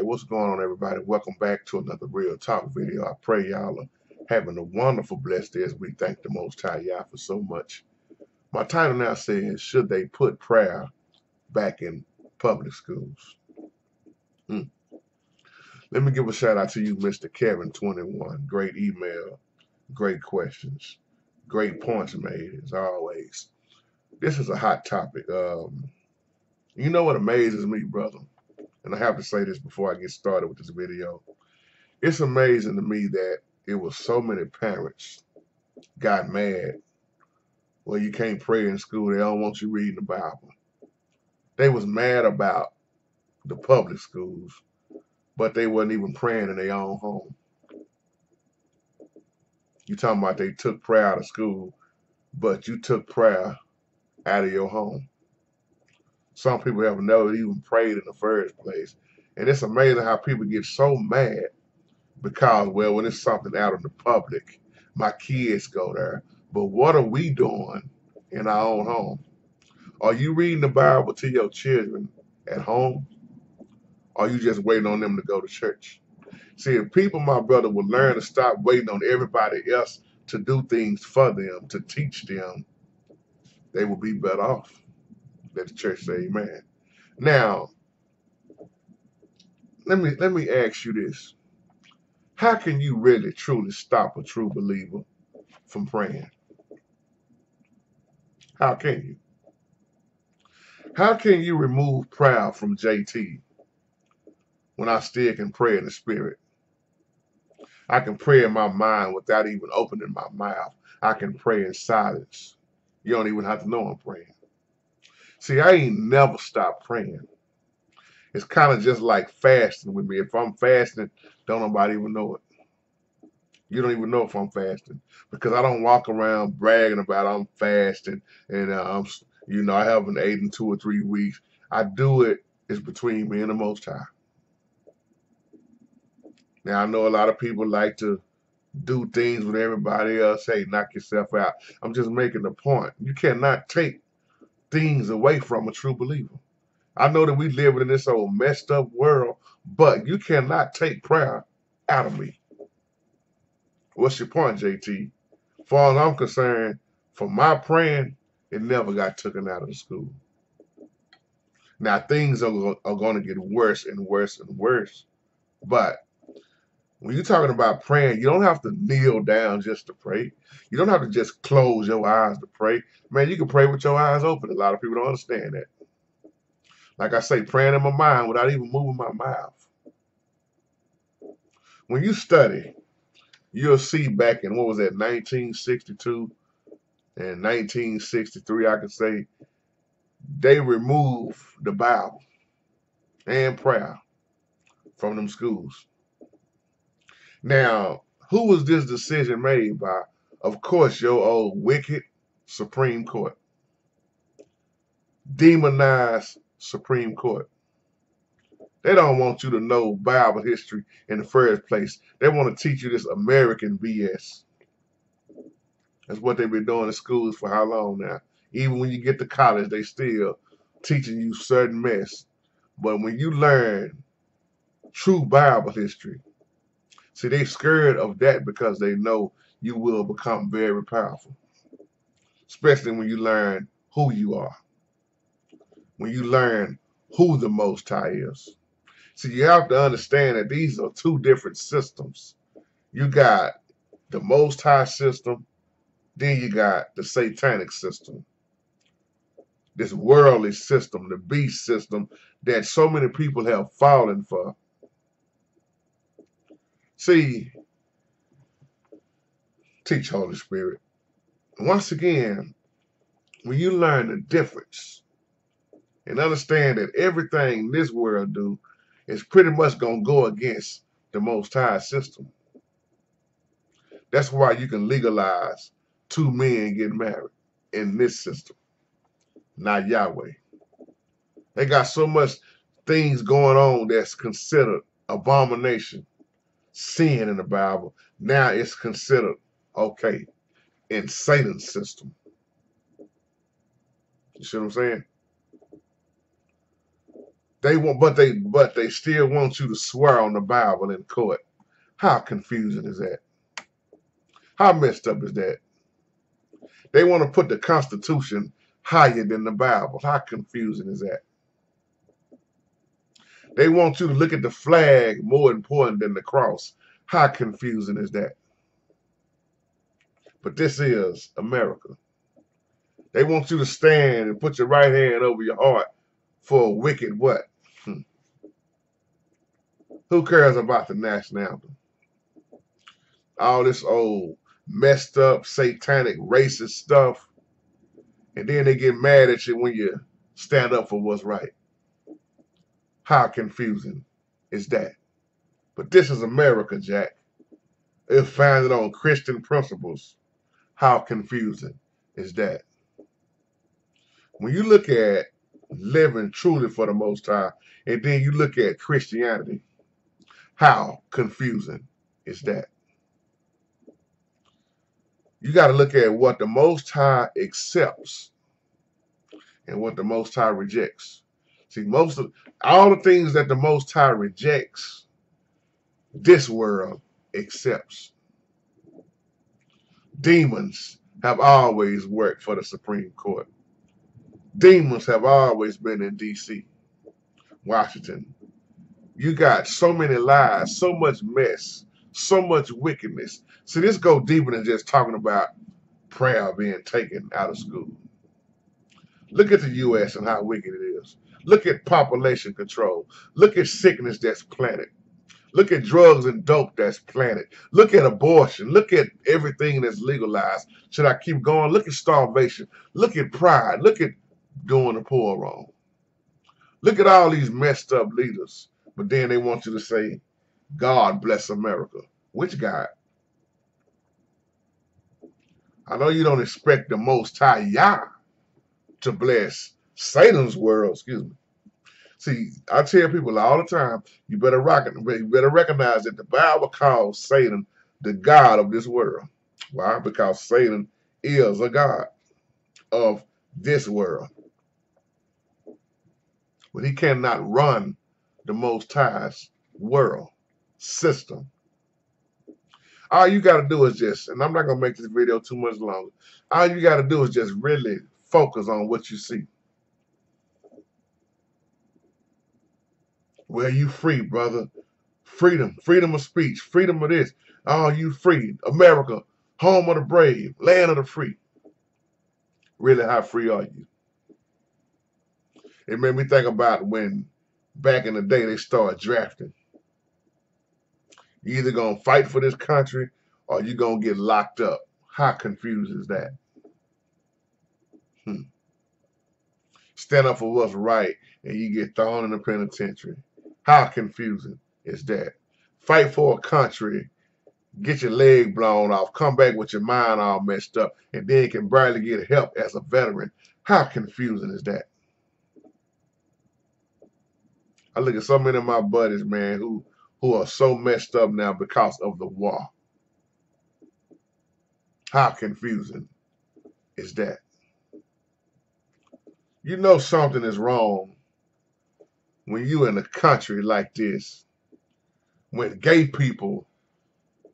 what's going on, everybody? Welcome back to another Real Talk video. I pray y'all are having a wonderful, blessed day as we thank the Most High Yah for so much. My title now says, should they put prayer back in public schools? Let me give a shout out to you, Mr. Kevin21. Great email, great questions, great points made, as always. This is a hot topic. You know what amazes me, brother? And I have to say this before I get started with this video. It's amazing to me that it was so many parents got mad. Well, you can't pray in school. They don't want you reading the Bible. They was mad about the public schools, but they wasn't even praying in their own home. You talking about they took prayer out of school, but you took prayer out of your home. Some people have never even prayed in the first place. And it's amazing how people get so mad because, well, when it's something out in the public, my kids go there. But what are we doing in our own home? Are you reading the Bible to your children at home? Or are you just waiting on them to go to church? See, if people, my brother, would learn to stop waiting on everybody else to do things for them, to teach them, they will be better off. Let the church say amen. Now, let me ask you this. How can you really truly stop a true believer from praying? How can you? How can you remove prayer from JT when I still can pray in the spirit? I can pray in my mind without even opening my mouth. I can pray in silence. You don't even have to know I'm praying. See, I ain't never stopped praying. It's kind of just like fasting with me. If I'm fasting, don't nobody even know it. You don't even know if I'm fasting because I don't walk around bragging about I'm fasting and I haven't eaten in 2 or 3 weeks. I do it. It's between me and the Most High. Now I know a lot of people like to do things with everybody else. Hey, knock yourself out. I'm just making the point. You cannot take things away from a true believer. I know that we live in this old messed up world, but you cannot take prayer out of me. What's your point, JT? As far as I'm concerned, for my praying, it never got taken out of the school. Now, things are going to get worse and worse and worse. But when you're talking about praying, you don't have to kneel down just to pray. You don't have to just close your eyes to pray. Man, you can pray with your eyes open. A lot of people don't understand that. Like I say, praying in my mind without even moving my mouth. When you study, you'll see back in, 1962 and 1963, I could say, they removed the Bible and prayer from them schools. Now, who was this decision made by? Of course, your old wicked Supreme Court. Demonized Supreme Court. They don't want you to know Bible history in the first place. They want to teach you this American BS. That's what they've been doing in schools for how long now? Even when you get to college, they still teaching you certain mess. But when you learn true Bible history, see, they scared of that because they know you will become very powerful. Especially when you learn who you are. When you learn who the Most High is. See, you have to understand that these are two different systems. You got the Most High system, then you got the satanic system. This worldly system, the beast system that so many people have fallen for. See, teach Holy Spirit. Once again, when you learn the difference and understand that everything this world do is pretty much going to go against the Most High system. That's why you can legalize 2 men getting married in this system, not Yahweh. They got so much things going on that's considered abomination, sin in the Bible. Now it's considered okay in Satan's system. You see what I'm saying? But they still want you to swear on the Bible in court. How confusing is that? How messed up is that? They want to put the Constitution higher than the Bible. How confusing is that? They want you to look at the flag more important than the cross. How confusing is that? But this is America. They want you to stand and put your right hand over your heart for a wicked what? Who cares about the national anthem? All this old messed up, satanic, racist stuff. And then they get mad at you when you stand up for what's right. How confusing is that? But this is America, Jack. It's founded on Christian principles. How confusing is that? When you look at living truly for the Most High, and then you look at Christianity, how confusing is that? You got to look at what the Most High accepts and what the Most High rejects. See, most of all the things that the Most High rejects, this world accepts. Demons have always worked for the Supreme Court. Demons have always been in D.C., Washington. You got so many lies, so much mess, so much wickedness. See, this go deeper than just talking about prayer being taken out of school. Look at the U.S. and how wicked it is. Look at population control. Look at sickness that's planted. Look at drugs and dope that's planted. Look at abortion. Look at everything that's legalized. Should I keep going? Look at starvation. Look at pride. Look at doing the poor wrong. Look at all these messed up leaders. But then they want you to say, God bless America. Which God? I know you don't expect the Most High Yah to bless Satan's world, excuse me. See, I tell people all the time, you better recognize that the Bible calls Satan the God of this world. Why? Because Satan is a God of this world. But he cannot run the Most High's world system. All you got to do is just, and I'm not going to make this video too much longer, all you got to do is just really focus on what you see. Well, you free, brother. Freedom, freedom of speech, freedom of this. Oh, you free. America, home of the brave, land of the free. Really, how free are you? It made me think about when back in the day they started drafting. You either going to fight for this country or you're going to get locked up. How confused is that? Stand up for what's right and you get thrown in the penitentiary. How confusing is that? Fight for a country, get your leg blown off, come back with your mind all messed up, and then can barely get help as a veteran. How confusing is that? I look at so many of my buddies, man, who are so messed up now because of the war. How confusing is that? You know something is wrong when you in a country like this, when gay people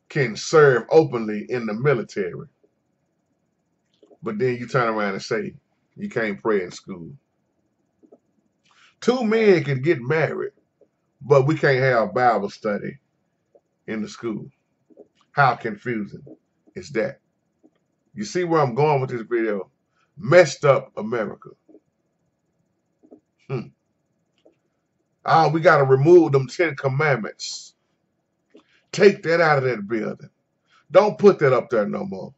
can serve openly in the military, but then you turn around and say you can't pray in school. Two men can get married, but we can't have Bible study in the school. How confusing is that? You see where I'm going with this video? Messed up America. We got to remove them 10 commandments. Take that out of that building. Don't put that up there no more.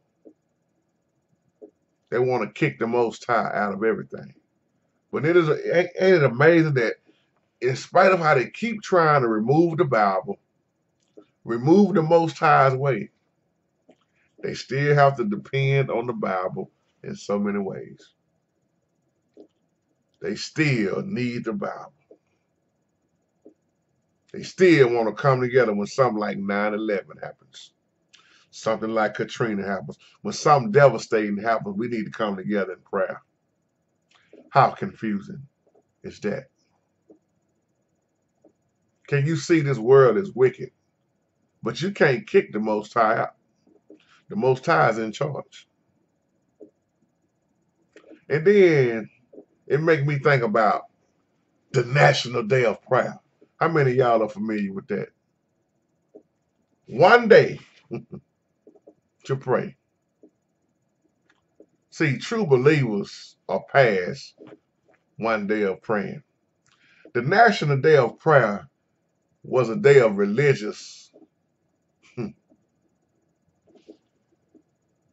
They want to kick the Most High out of everything. But ain't it amazing that in spite of how they keep trying to remove the Bible, remove the Most High's way, they still have to depend on the Bible in so many ways. They still need the Bible. They still want to come together when something like 9/11 happens. Something like Katrina happens. When something devastating happens, we need to come together in prayer. How confusing is that? Can you see this world is wicked? But you can't kick the Most High out. The Most High is in charge. And then it make me think about the National Day of Prayer. How many of y'all are familiar with that? One day to pray. See, true believers are past one day of praying. The National Day of Prayer was a day of religious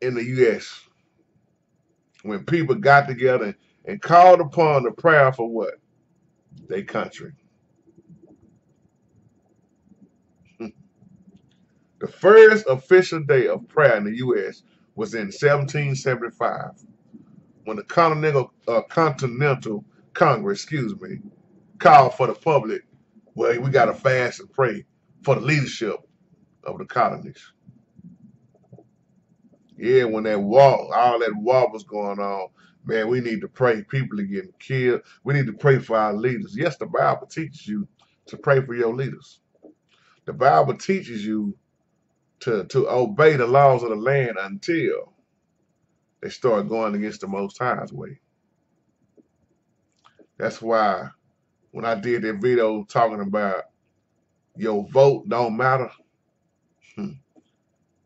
in the U.S. when people got together and called upon the prayer for what? Their country. The first official day of prayer in the U.S. was in 1775 when the Continental Congress, called for the public, well, we got to fast and pray for the leadership of the colonies. Yeah, when all that war was going on, man, we need to pray. People are getting killed. We need to pray for our leaders. Yes, the Bible teaches you to pray for your leaders. The Bible teaches you to obey the laws of the land until they start going against the Most High's way. That's why when I did that video talking about your vote don't matter,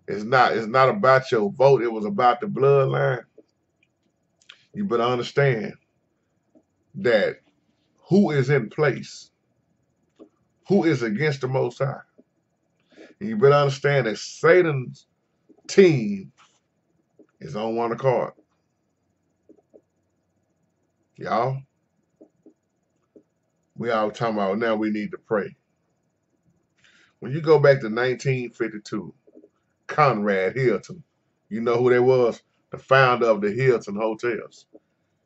it's not about your vote. It was about the bloodline. You better understand that who is in place, who is against the Most High. And you better understand that Satan's team is on one accord. Y'all, we all talking about now we need to pray. When you go back to 1952, Conrad Hilton, you know who that was? The founder of the Hilton Hotels.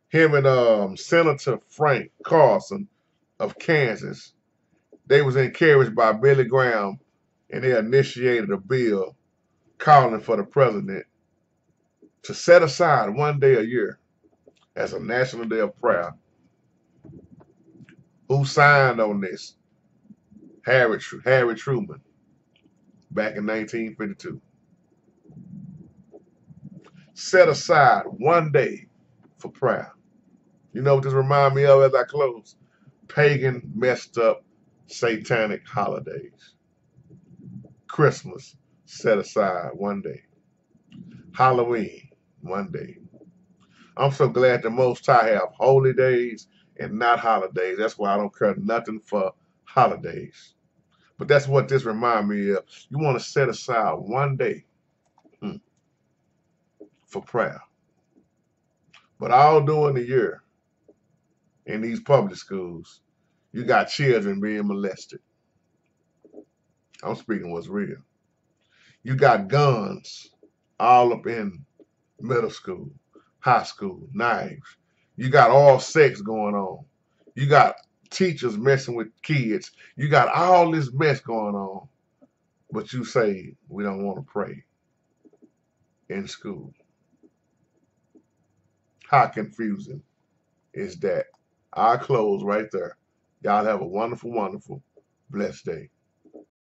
Him and Senator Frank Carson of Kansas, they was encouraged by Billy Graham, and they initiated a bill calling for the president to set aside one day a year as a national day of prayer. Who signed on this? Harry Truman back in 1952. Set aside one day for prayer. You know what this reminds me of as I close? Pagan, messed up, satanic holidays. Christmas, set aside one day. Halloween, one day. I'm so glad the Most High have holy days and not holidays. That's why I don't care nothing for holidays. But that's what this reminds me of. You want to set aside one day for prayer. But all during the year in these public schools, you got children being molested. I'm speaking what's real. You got guns all up in middle school, high school, knives. You got all sex going on. You got teachers messing with kids. You got all this mess going on. But you say we don't want to pray in school. How confusing is that? I'll close right there. Y'all have a wonderful, wonderful, blessed day.